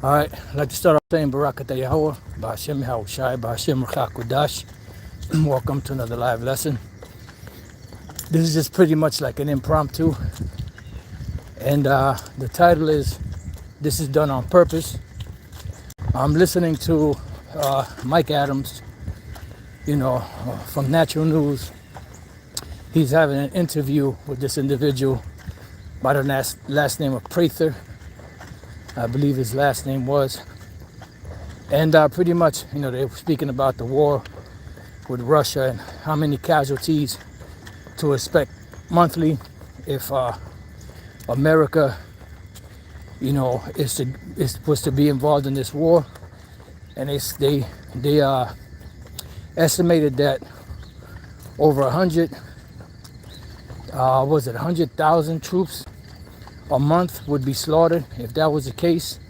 All right, I'd like to start off saying Barakatah Yahweh, Ba'ashem Yahushai, Ba'ashem Ruach Welcome to another live lesson. This is just pretty much like an impromptu, and the title is This is Done on Purpose. I'm listening to Mike Adams, from Natural News. He's having an interview with this individual by the last name of Prather, I believe his last name was. And pretty much, they were speaking about the war with Russia and how many casualties to expect monthly if America, was to be involved in this war. And they estimated that over 100,000 troops a month would be slaughtered if that was the case,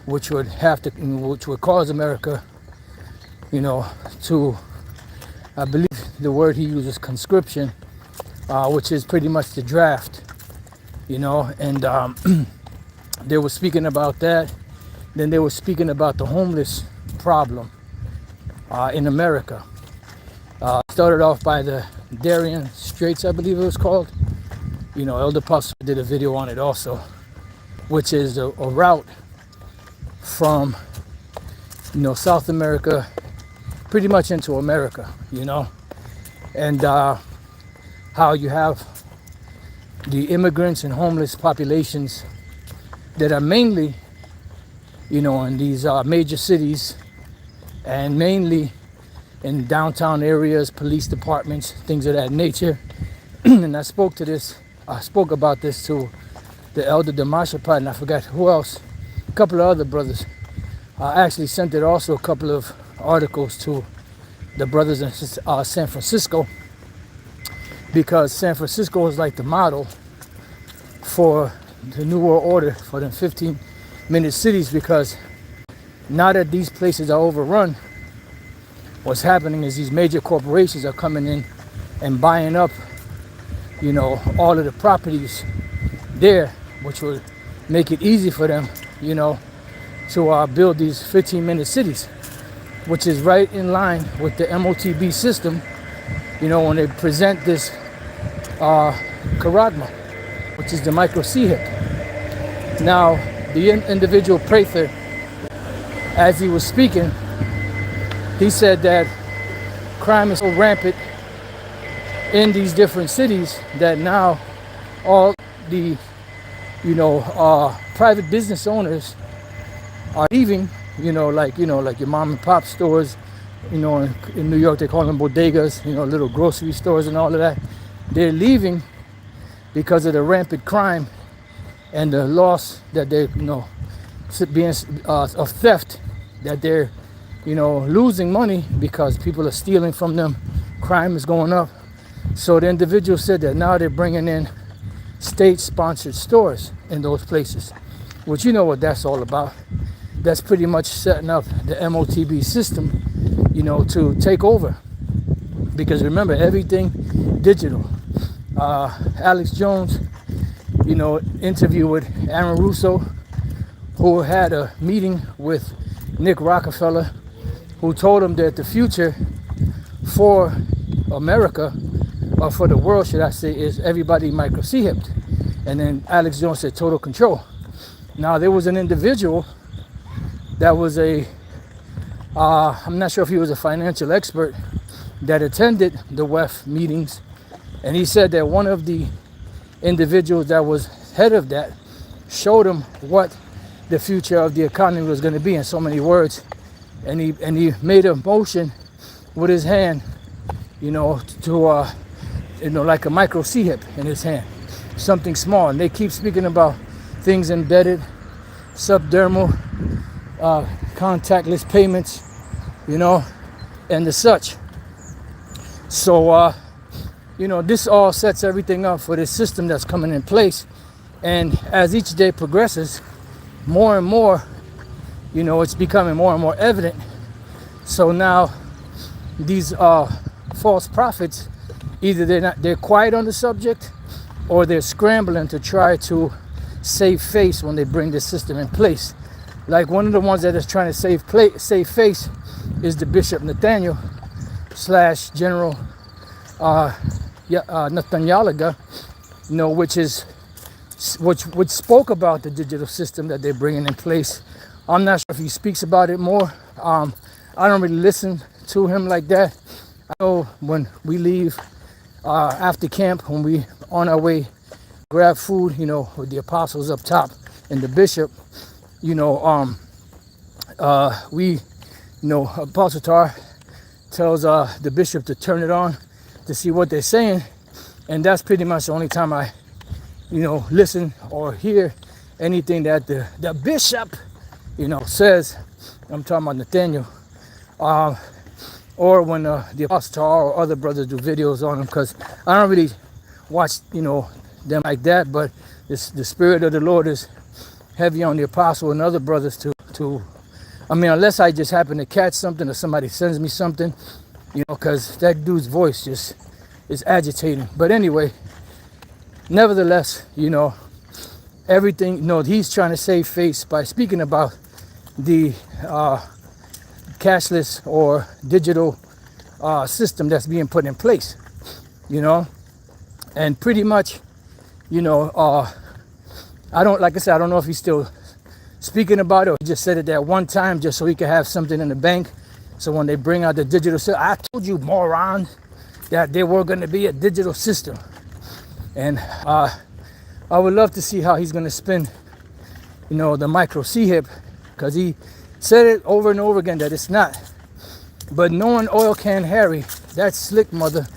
which would cause America, to, I believe the word he uses, conscription, which is pretty much the draft, and they were speaking about that. Then they were speaking about the homeless problem in America. Started off by the Darien Straits, I believe it was called. Elder Pastor did a video on it also, which is a route from, South America, pretty much into America, and how you have the immigrants and homeless populations that are mainly, in these major cities, and mainly in downtown areas, police departments, things of that nature. And I spoke about this to the elder Damashapad, and I forgot who else, a couple of other brothers. I actually sent it also a couple of articles to the brothers in San Francisco, because San Francisco is like the model for the New World Order for the 15-minute cities, because now that these places are overrun, what's happening is these major corporations are coming in and buying up all of the properties there, which would make it easy for them, to build these 15-minute cities, which is right in line with the MOTB system, when they present this Karagma, which is the micro CHIP. Now, the individual Prather, as he was speaking, he said that crime is so rampant in these different cities that now all the private business owners are leaving, like your mom and pop stores, in New York they call them bodegas, little grocery stores and all of that. They're leaving because of the rampant crime and the loss that they're being of theft, that they're losing money because people are stealing from them. Crime is going up. So the individual said that now they're bringing in state-sponsored stores in those places, which you know what that's all about. That's pretty much setting up the MOTB system, to take over. Because remember, everything digital. Alex Jones, interview with Aaron Russo, who had a meeting with Nick Rockefeller, who told him that the future for America, or for the world, should I say, is everybody micro CHIP'd. And then Alex Jones said total control. Now, there was an individual that was I'm not sure if he was a financial expert, that attended the WEF meetings, and he said that one of the individuals that was head of that showed him what the future of the economy was going to be in so many words, and he made a motion with his hand, to like a micro CHIP in his hand, something small. And they keep speaking about things embedded, subdermal, contactless payments, and the such. So, this all sets everything up for this system that's coming in place. And as each day progresses, more and more, it's becoming more and more evident. So now these false prophets, either they're quiet on the subject, or they're scrambling to try to save face when they bring this system in place. Like one of the ones that is trying to save face is the Bishop Nathaniel slash General Nathanielaga, which spoke about the digital system that they're bringing in place. I'm not sure if he speaks about it more. I don't really listen to him like that. I know when we leave after camp, when we on our way grab food, with the apostles up top and the bishop, Apostle Tar tells the bishop to turn it on to see what they're saying, and that's pretty much the only time I, listen or hear anything that the bishop, says. I'm talking about Nathaniel, or when the Apostle Tar or other brothers do videos on him, because I don't really watch, them like that, but the Spirit of the Lord is heavy on the apostle and other brothers unless I just happen to catch something or somebody sends me something, because that dude's voice just is agitating. But anyway, nevertheless, everything, he's trying to save face by speaking about the cashless or digital system that's being put in place, and pretty much, I don't know if he's still speaking about it or he just said it that one time just so he could have something in the bank. So when they bring out the digital system, I told you, moron, that there were going to be a digital system. And I would love to see how he's going to spin, the micro C-hip, because he said it over and over again that it's not. But knowing Oil Can Harry, that slick mother,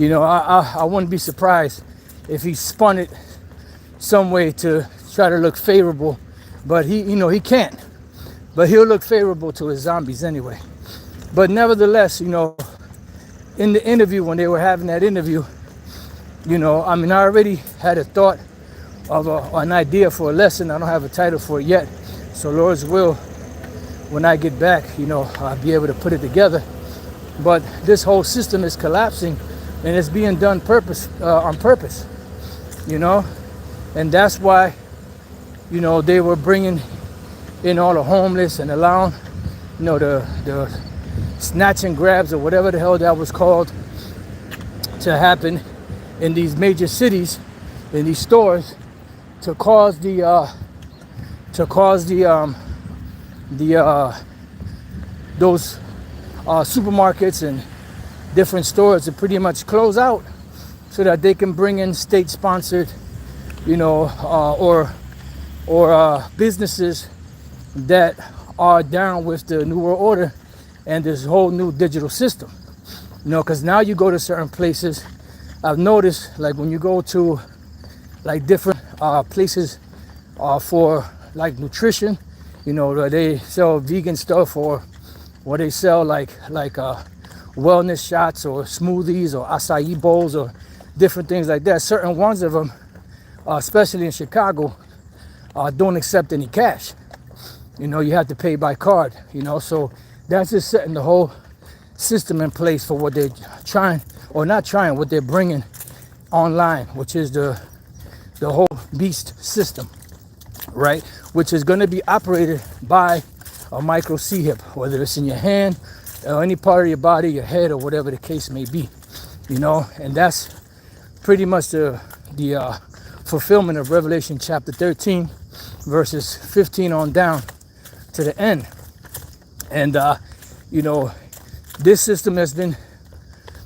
I wouldn't be surprised if he spun it some way to try to look favorable, but he can't. But he'll look favorable to his zombies anyway. But nevertheless, in the interview, when they were having that interview, I already had a thought of an idea for a lesson. I don't have a title for it yet. So Lord's will, when I get back, I'll be able to put it together. But this whole system is collapsing, and it's being done on purpose, and that's why, they were bringing in all the homeless and allowing, the snatch and grabs or whatever the hell that was called to happen in these major cities, in these stores, to cause those supermarkets and different stores to pretty much close out so that they can bring in state-sponsored, or businesses that are down with the New World Order and this whole new digital system. Because now you go to certain places, I've noticed, like when you go to like different places for like nutrition, they sell vegan stuff, or they sell like wellness shots or smoothies or acai bowls or different things like that. Certain ones of them, especially in Chicago, don't accept any cash. You have to pay by card, so that's just setting the whole system in place for what they're trying, or not trying, what they're bringing online, which is the whole beast system, right? Which is going to be operated by a micro C-hip, whether it's in your hand or any part of your body, your head, or whatever the case may be, and that's pretty much the fulfillment of Revelation chapter 13, verses 15 on down to the end. And this system has been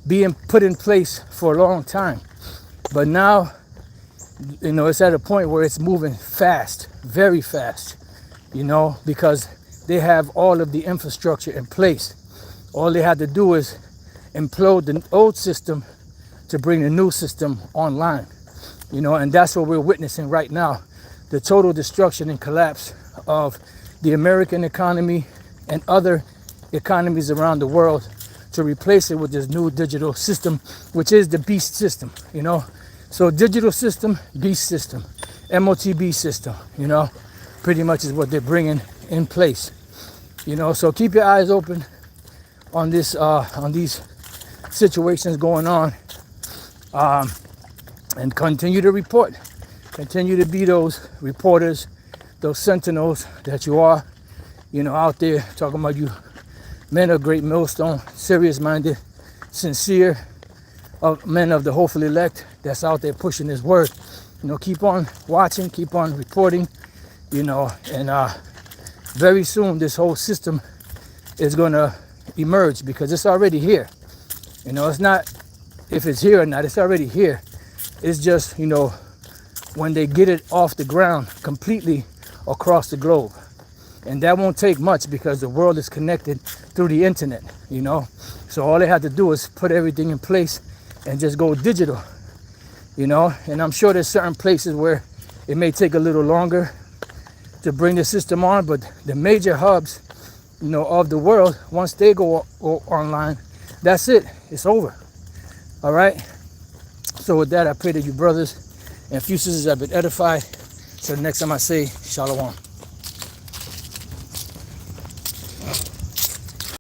being put in place for a long time, but now it's at a point where it's moving fast, very fast, because they have all of the infrastructure in place. All they had to do is implode the old system to bring the new system online, and that's what we're witnessing right now, the total destruction and collapse of the American economy and other economies around the world to replace it with this new digital system, which is the beast system, So digital system, beast system, MOTB system, pretty much is what they're bringing in place, So keep your eyes open on this, on these situations going on, and continue to report. Continue to be those reporters, those sentinels that you are, out there talking about you men of great millstone, serious-minded, sincere men of the hopeful elect that's out there pushing this word. Keep on watching, keep on reporting, and very soon this whole system is going to emerge because it's already here. It's not if it's here or not, it's already here. It's just, when they get it off the ground completely across the globe. And that won't take much because the world is connected through the internet, So all they have to do is put everything in place and just go digital, And I'm sure there's certain places where it may take a little longer to bring the system on, but the major hubs, of the world, once they go online, that's it. It's over. All right? So with that, I pray that you brothers and few sisters have been edified. So the next time I say, Shalom.